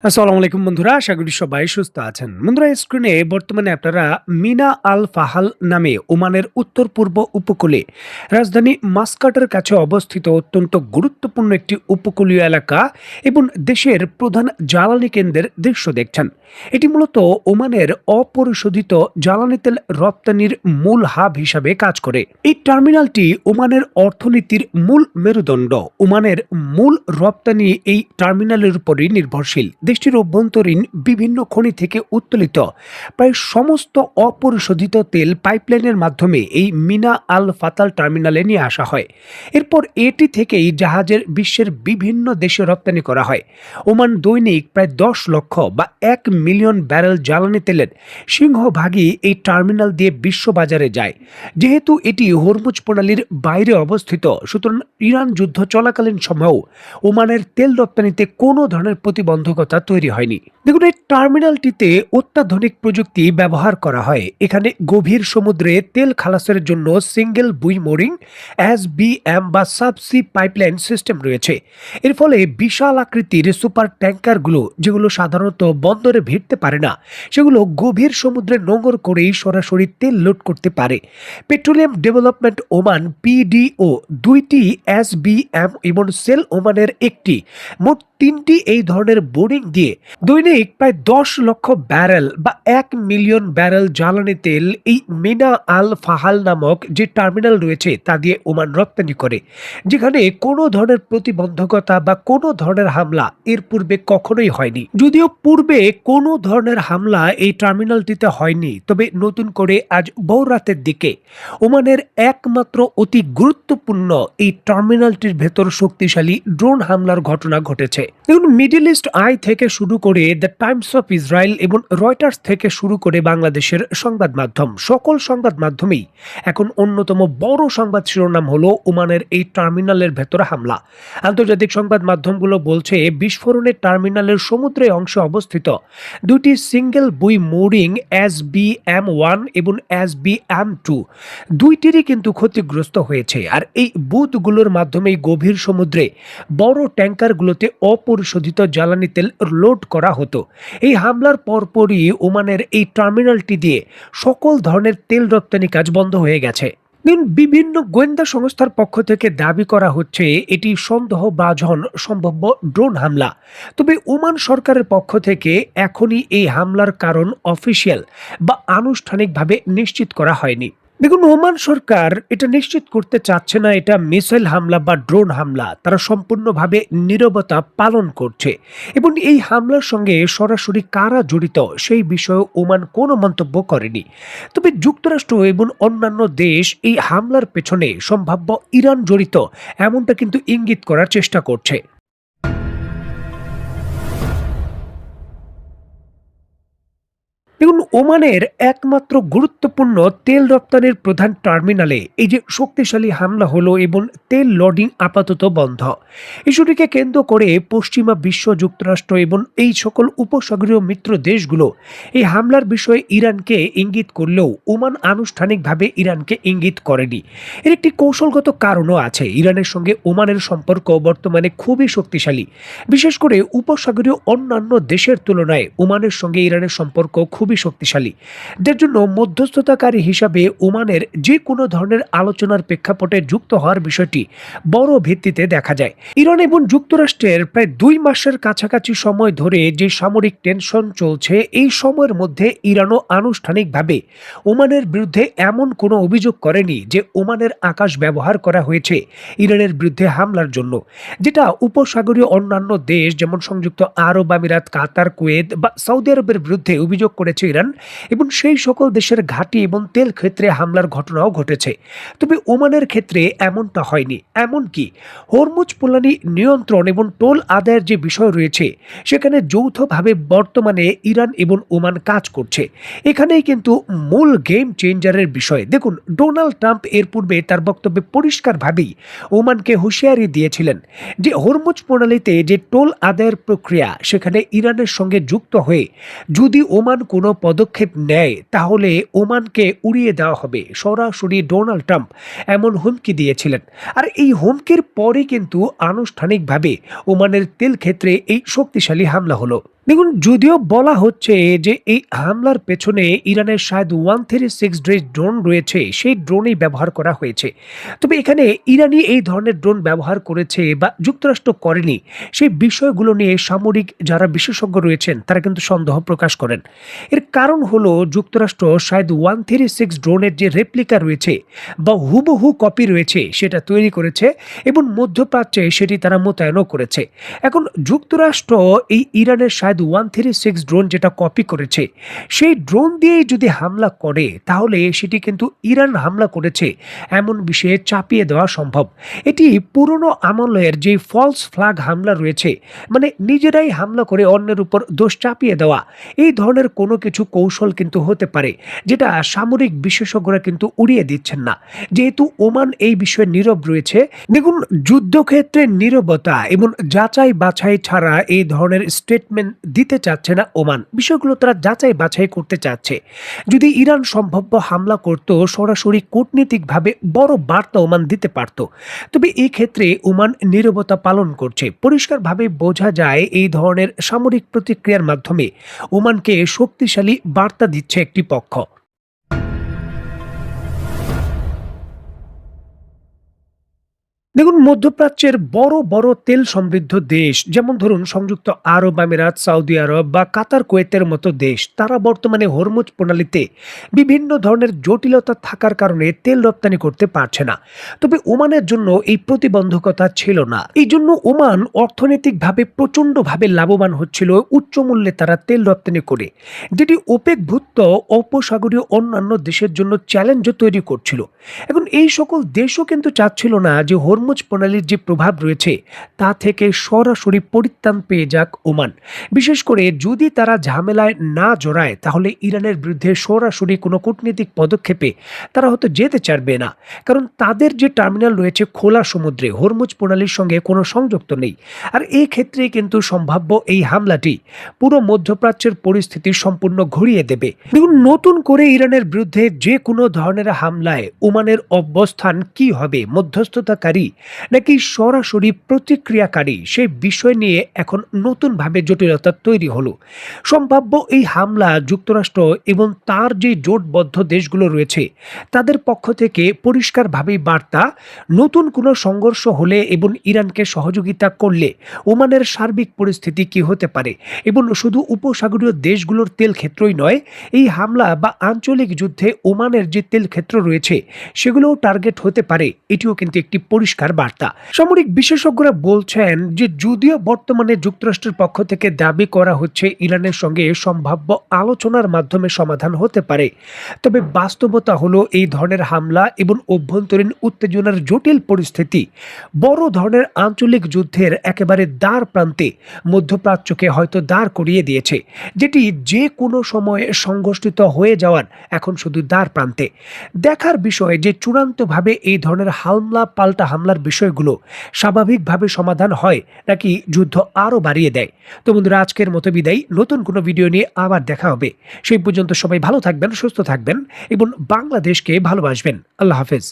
আসসালামু আলাইকুম বন্ধুরা, আশা করি সবাই সুস্থ আছেন। বন্ধুরা, স্ক্রিনে বর্তমানে আপনারা মিনা আল ফাহাল নামে ওমানের উত্তর পূর্ব উপকূলে রাজধানী মাস্কাটের কাছে অবস্থিত অত্যন্ত গুরুত্বপূর্ণ একটি উপকূলীয় এলাকা এবং দেশের প্রধান জ্বালানি কেন্দ্রের দৃশ্য দেখছেন। এটি মূলত ওমানের অপরিশোধিত জ্বালানি তেল রপ্তানির মূল হাব হিসাবে কাজ করে। এই টার্মিনালটি ওমানের অর্থনীতির মূল মেরুদণ্ড। ওমানের মূল রপ্তানি এই টার্মিনালের উপরই নির্ভরশীল। দেশটির অভ্যন্তরীণ বিভিন্ন খনি থেকে উত্তোলিত প্রায় সমস্ত অপরিশোধিত তেল পাইপলাইনের মাধ্যমে এই মিনা আল ফাতাল টার্মিনালে নিয়ে আসা হয়। এরপর এটি থেকেই জাহাজের বিশ্বের বিভিন্ন দেশে রপ্তানি করা হয়। ওমান দৈনিক প্রায় 10 লক্ষ বা 1 মিলিয়ন ব্যারেল জ্বালানি তেলের সিংহভাগই এই টার্মিনাল দিয়ে বিশ্ববাজারে যায়। যেহেতু এটি হরমুজ প্রণালীর বাইরে অবস্থিত, সুতরাং ইরান যুদ্ধ চলাকালীন সময়েও ওমানের তেল রপ্তানিতে কোনো ধরনের প্রতিবন্ধকতা তৈরি হয়নি। দেখুন, এই টার্মিনালটিতে অত্যাধুনিক প্রযুক্তি ব্যবহার করা হয়। এখানে গভীর সমুদ্রে তেল খালাসের জন্য সিঙ্গেল বুই মোরিং, এসবিএম বা সাবসি পাইপলাইন সিস্টেম রয়েছে। এর ফলে বিশাল আকৃতির সুপার ট্যাঙ্কারগুলো, যেগুলো সাধারণত বন্দরে ভিড়তে পারে না, সেগুলো গভীর সমুদ্রে নোঙর করেই সরাসরি তেল লোড করতে পারে। পেট্রোলিয়াম ডেভেলপমেন্ট ওমান পিডিও 2টি, এসবিএম এবং সেল ওমানের একটি, মোট 3টি এই ধরনের বোরিং দিয়ে দৈনিক প্রায় 10 লক্ষ ব্যারেল বা 1 মিলিয়ন ব্যারেল জ্বালানি তেল এই মিনা আল ফাহাল নামক যে টার্মিনাল রয়েছে তা দিয়ে ওমান রপ্তানি করে, যেখানে কোনো ধরনের প্রতিবন্ধকতা বা কোনো ধরনের হামলা এর পূর্বে কখনোই হয়নি। যদিও পূর্বে কোনো ধরনের হামলা এই টার্মিনালটিতে হয়নি, তবে নতুন করে আজ ভোর রাতের দিকে ওমানের একমাত্র অতি গুরুত্বপূর্ণ এই টার্মিনালটির ভেতর শক্তিশালী ড্রোন হামলার ঘটনা ঘটেছে। দেখুন, মিডল ইস্ট আই থেকে শুরু করে দ্য টাইমস অফ ইসরায়েল এবং রয়টার্স থেকে শুরু করে বাংলাদেশের সংবাদ মাধ্যম, সকল সংবাদ মাধ্যমেই এখন অন্যতম বড় সংবাদ শিরোনাম হলো ওমানের এই টার্মিনালের ভেতরে হামলা। আন্তর্জাতিক সংবাদ মাধ্যমগুলো বলছে, বিস্ফোরণের টার্মিনালের সমুদ্রে অংশে অবস্থিত 2টি সিঙ্গেল বুই মোরিং SBM-1 এবং SBM-2 দুইটিরই কিন্তু ক্ষতিগ্রস্ত হয়েছে। আর এই বুথগুলোর মাধ্যমেই গভীর সমুদ্রে বড় ট্যাঙ্কারগুলোতে অপরিশোধিত জ্বালানি তেল লোড করা হতো। এই হামলার পরপরই ওমানের এই টার্মিনালটি দিয়ে সকল ধরনের তেল রপ্তানি কাজ বন্ধ হয়ে গেছে। বিভিন্ন গোয়েন্দা সংস্থার পক্ষ থেকে দাবি করা হচ্ছে এটি সন্দেহভাজন সম্ভাব্য ড্রোন হামলা। তবে ওমান সরকারের পক্ষ থেকে এখনই এই হামলার কারণ অফিসিয়াল বা আনুষ্ঠানিকভাবে নিশ্চিত করা হয়নি। দেখুন, ওমান সরকার এটা নিশ্চিত করতে চাচ্ছে না এটা মিসাইল হামলা বা ড্রোন হামলা। তারা সম্পূর্ণভাবে নীরবতা পালন করছে এবং এই হামলার সঙ্গে সরাসরি কারা জড়িত সেই বিষয়ে ওমান কোনো মন্তব্য করেনি। তবে যুক্তরাষ্ট্র এবং অন্যান্য দেশ এই হামলার পেছনে সম্ভাব্য ইরান জড়িত এমনটা কিন্তু ইঙ্গিত করার চেষ্টা করছে। দেখুন, ওমানের একমাত্র গুরুত্বপূর্ণ তেল রপ্তানির প্রধান টার্মিনালে এই যে শক্তিশালী হামলা হলো এবং তেল লোডিং আপাতত বন্ধ, ইস্যুটিকে কেন্দ্র করে পশ্চিমা বিশ্ব, যুক্তরাষ্ট্র এবং এই সকল উপসাগরীয় মিত্র দেশগুলো এই হামলার বিষয়ে ইরানকে ইঙ্গিত করলেও ওমান আনুষ্ঠানিকভাবে ইরানকে ইঙ্গিত করেনি। এর একটি কৌশলগত কারণও আছে। ইরানের সঙ্গে ওমানের সম্পর্ক বর্তমানে খুবই শক্তিশালী। বিশেষ করে উপসাগরীয় অন্যান্য দেশের তুলনায় ওমানের সঙ্গে ইরানের সম্পর্ক খুবই শক্তিশালী, যার জন্য মধ্যস্থতাকারী হিসাবে ওমানের যে কোনো ধরনের আলোচনার প্রেক্ষাপটে যুক্ত হওয়ার বিষয়টি বড় ভিত্তিতে দেখা যায়। ইরান এবং যুক্তরাষ্ট্রের প্রায় 2 মাসের কাছাকাছি সময় ধরে যে সামরিক টেনশন চলছে, এই সময়ের মধ্যে ইরানও আনুষ্ঠানিকভাবে ওমানের বিরুদ্ধে এমন কোনো অভিযোগ করেনি যে ওমানের আকাশ ব্যবহার করা হয়েছে ইরানের বিরুদ্ধে হামলার জন্য, যেটা উপসাগরীয় অন্যান্য দেশ যেমন সংযুক্ত আরব আমিরাত, কাতার, কুয়েত বা সৌদি আরবের বিরুদ্ধে অভিযোগ করেছে ইরান, এবং সেই সকল দেশের ঘাঁটি এবং তেল ক্ষেত্রে হামলার ঘটনাও ঘটেছে। তবে ওমানের ক্ষেত্রে এমনটা হয়নি। এমনকি হরমুজ প্রণালী নিয়ন্ত্রণ এবং টোল আদায়ের যে বিষয় রয়েছে, সেখানে যৌথভাবে বর্তমানে ইরান এবং ওমান কাজ করছে। এখানেই কিন্তু মূল গেম চেঞ্জারের বিষয়। দেখুন, ডোনাল্ড ট্রাম্প এর পূর্বে তার বক্তব্যে পরিষ্কারভাবেই ওমানকে হুঁশিয়ারি দিয়েছিলেন যে হরমুজ প্রণালীতে যে টোল আদায়ের প্রক্রিয়া, সেখানে ইরানের সঙ্গে যুক্ত হয়ে যদি ওমান কোনো পদক্ষেপ নেয় তাহলে ওমানকে উড়িয়ে দেওয়া হবে। সরাসরি ডোনাল্ড ট্রাম্প এমন হুমকি দিয়েছিলেন। আর এই হুমকির পরে কিন্তু আনুষ্ঠানিকভাবে ওমানের তেল ক্ষেত্রে এই শক্তিশালী হামলা হলো। দেখুন, যদিও বলা হচ্ছে যে এই হামলার পেছনে ইরানের শায়দ 136 ড্রোন রয়েছে, সেই ড্রোনই ব্যবহার করা হয়েছে। তবে এখানে ইরানি এই ধরনের ড্রোন ব্যবহার করেছে বা যুক্তরাষ্ট্র করেনি, সেই বিষয়গুলো নিয়ে সামরিক যারা বিশেষজ্ঞ রয়েছেন তারা কিন্তু সন্দেহ প্রকাশ করেন। এর কারণ হলো যুক্তরাষ্ট্র শায়দ 136 ড্রোনের যে রেপ্লিকা রয়েছে বা হুবহু কপি রয়েছে সেটা তৈরি করেছে এবং মধ্যপ্রাচ্যে সেটি তারা মোতায়েনও করেছে। এখন যুক্তরাষ্ট্র এই ইরানের শায়দ 136 ড্রোন যেটা কপি করেছে, সেই ড্রোন দিয়েই যদি হামলা করে তাহলে সেটি কিন্তু ইরান হামলা করেছে এমন বিষয়ে চাপিয়ে দেওয়া সম্ভব। এটি পুরনো আমলের যে ফলস ফ্ল্যাগ হামলা রয়েছে, মানে নিজেরাই হামলা করে অন্যের উপর দোষ চাপিয়ে দেওয়া, এই ধরনের কোনো কিছু কৌশল কিন্তু হতে পারে, যেটা সামরিক বিশেষজ্ঞরা কিন্তু উড়িয়ে দিচ্ছেন না। যেহেতু ওমান এই বিষয়ে নীরব রয়েছে, দেখুন, যুদ্ধক্ষেত্রে নীরবতা এবং যাচাই বাছাই ছাড়া এই ধরনের স্টেটমেন্ট দিতে চাচ্ছে না ওমান। বিষয়গুলো তারা যাচাই বাছাই করতে চাচ্ছে। যদি ইরান সম্ভাব্য হামলা করত, সরাসরি কূটনীতিকভাবে বড় বার্তা ওমান দিতে পারত। তবে এই ক্ষেত্রে ওমান নীরবতা পালন করছে। পরিষ্কারভাবে বোঝা যায় এই ধরনের সামরিক প্রতিক্রিয়ার মাধ্যমে ওমানকে শক্তিশালী বার্তা দিচ্ছে একটি পক্ষ। দেখুন, মধ্যপ্রাচ্যের বড় বড় তেল সমৃদ্ধ দেশ যেমন ধরুন সংযুক্ত আরব আমিরাত, সৌদি আরব বা কাতার, কুয়েতের মতো দেশ, তারা বর্তমানে হরমুজ প্রণালীতে বিভিন্ন ধরনের জটিলতা থাকার কারণে তেল রপ্তানি করতে পারছে না। তবে ওমানের জন্য এই প্রতিবন্ধকতা ছিল না। এই জন্য ওমান অর্থনৈতিকভাবে প্রচণ্ডভাবে লাভবান হচ্ছিল উচ্চ মূল্যে তারা তেল রপ্তানি করে, যেটি ওপেকভুক্ত উপসাগরীয় অন্যান্য দেশের জন্য চ্যালেঞ্জও তৈরি করছিল। এখন এই সকল দেশও কিন্তু চাচ্ছিল না যে হরমুজ প্রণালীর যে প্রভাব রয়েছে তা থেকে সরাসরি পরিত্রাণ পেয়ে যাক ওমান। বিশেষ করে যদি তারা ঝামেলায় না জড়ায় তাহলে ইরানের বিরুদ্ধে সরাসরি কোনো কূটনীতিক পদক্ষেপে তারা হয়তো যেতে চাইবে না, কারণ তাদের যে টার্মিনাল রয়েছে খোলা সমুদ্রে, হরমুজ প্রণালীর সঙ্গে কোনো সংযুক্ত নেই। আর এই ক্ষেত্রে কিন্তু সম্ভাব্য এই হামলাটি পুরো মধ্যপ্রাচ্যের পরিস্থিতি সম্পূর্ণ ঘুরিয়ে দেবে। দেখুন, নতুন করে ইরানের বিরুদ্ধে যে কোনো ধরনের হামলায় ওমানের অবস্থান কি হবে, মধ্যস্থতাকারী নাকি সরাসরি প্রতিক্রিয়াকারী, সেই বিষয় নিয়ে এখন নতুনভাবে জটিলতা তৈরি হলো। সম্ভাব্য এই হামলা যুক্তরাষ্ট্র এবং তার যে জোটবদ্ধ দেশগুলো রয়েছে তাদের পক্ষ থেকে পরিষ্কারভাবেই বার্তা, নতুন কোনো সংঘর্ষ হলে এবং ইরানকে সহযোগিতা করলে ওমানের সার্বিক পরিস্থিতি কি হতে পারে, এবং শুধু উপসাগরীয় দেশগুলোর তেল ক্ষেত্রই নয়, এই হামলা বা আঞ্চলিক যুদ্ধে ওমানের যে তেল ক্ষেত্র রয়েছে সেগুলোও টার্গেট হতে পারে, এটিও কিন্তু একটি পরিষ্কার বার্তা। সামরিক বিশেষজ্ঞরা বলছেন যে যদিও বর্তমানে যুক্তরাষ্ট্রের পক্ষ থেকে দাবি করা হচ্ছে ইরানের সঙ্গে সম্ভাব্য আলোচনার মাধ্যমে সমাধান হতে পারে, তবে বাস্তবতা হলো এই ধরনের হামলা এবং অভ্যন্তরীণ উত্তেজনার জটিল পরিস্থিতি বড় ধরনের আঞ্চলিক যুদ্ধের একেবারে দ্বার প্রান্তে মধ্যপ্রাচ্যকে হয়তো দাঁড় করিয়ে দিয়েছে, যেটি যে কোনো সময়ে সংঘটিত হয়ে যাওয়ার এখন শুধু দ্বার প্রান্তে। দেখার বিষয় যে চূড়ান্তভাবে এই ধরনের হামলা পাল্টা হামলার বিষয়গুলো স্বাভাবিকভাবে সমাধান হয় নাকি যুদ্ধ আরও বাড়িয়ে দেয়। তো বন্ধুরা, আজকের মতো বিদায়। নতুন কোনো ভিডিও নিয়ে আবার দেখা হবে। সেই পর্যন্ত সবাই ভালো থাকবেন, সুস্থ থাকবেন এবং বাংলাদেশকে ভালোবাসবেন। আল্লাহ হাফেজ।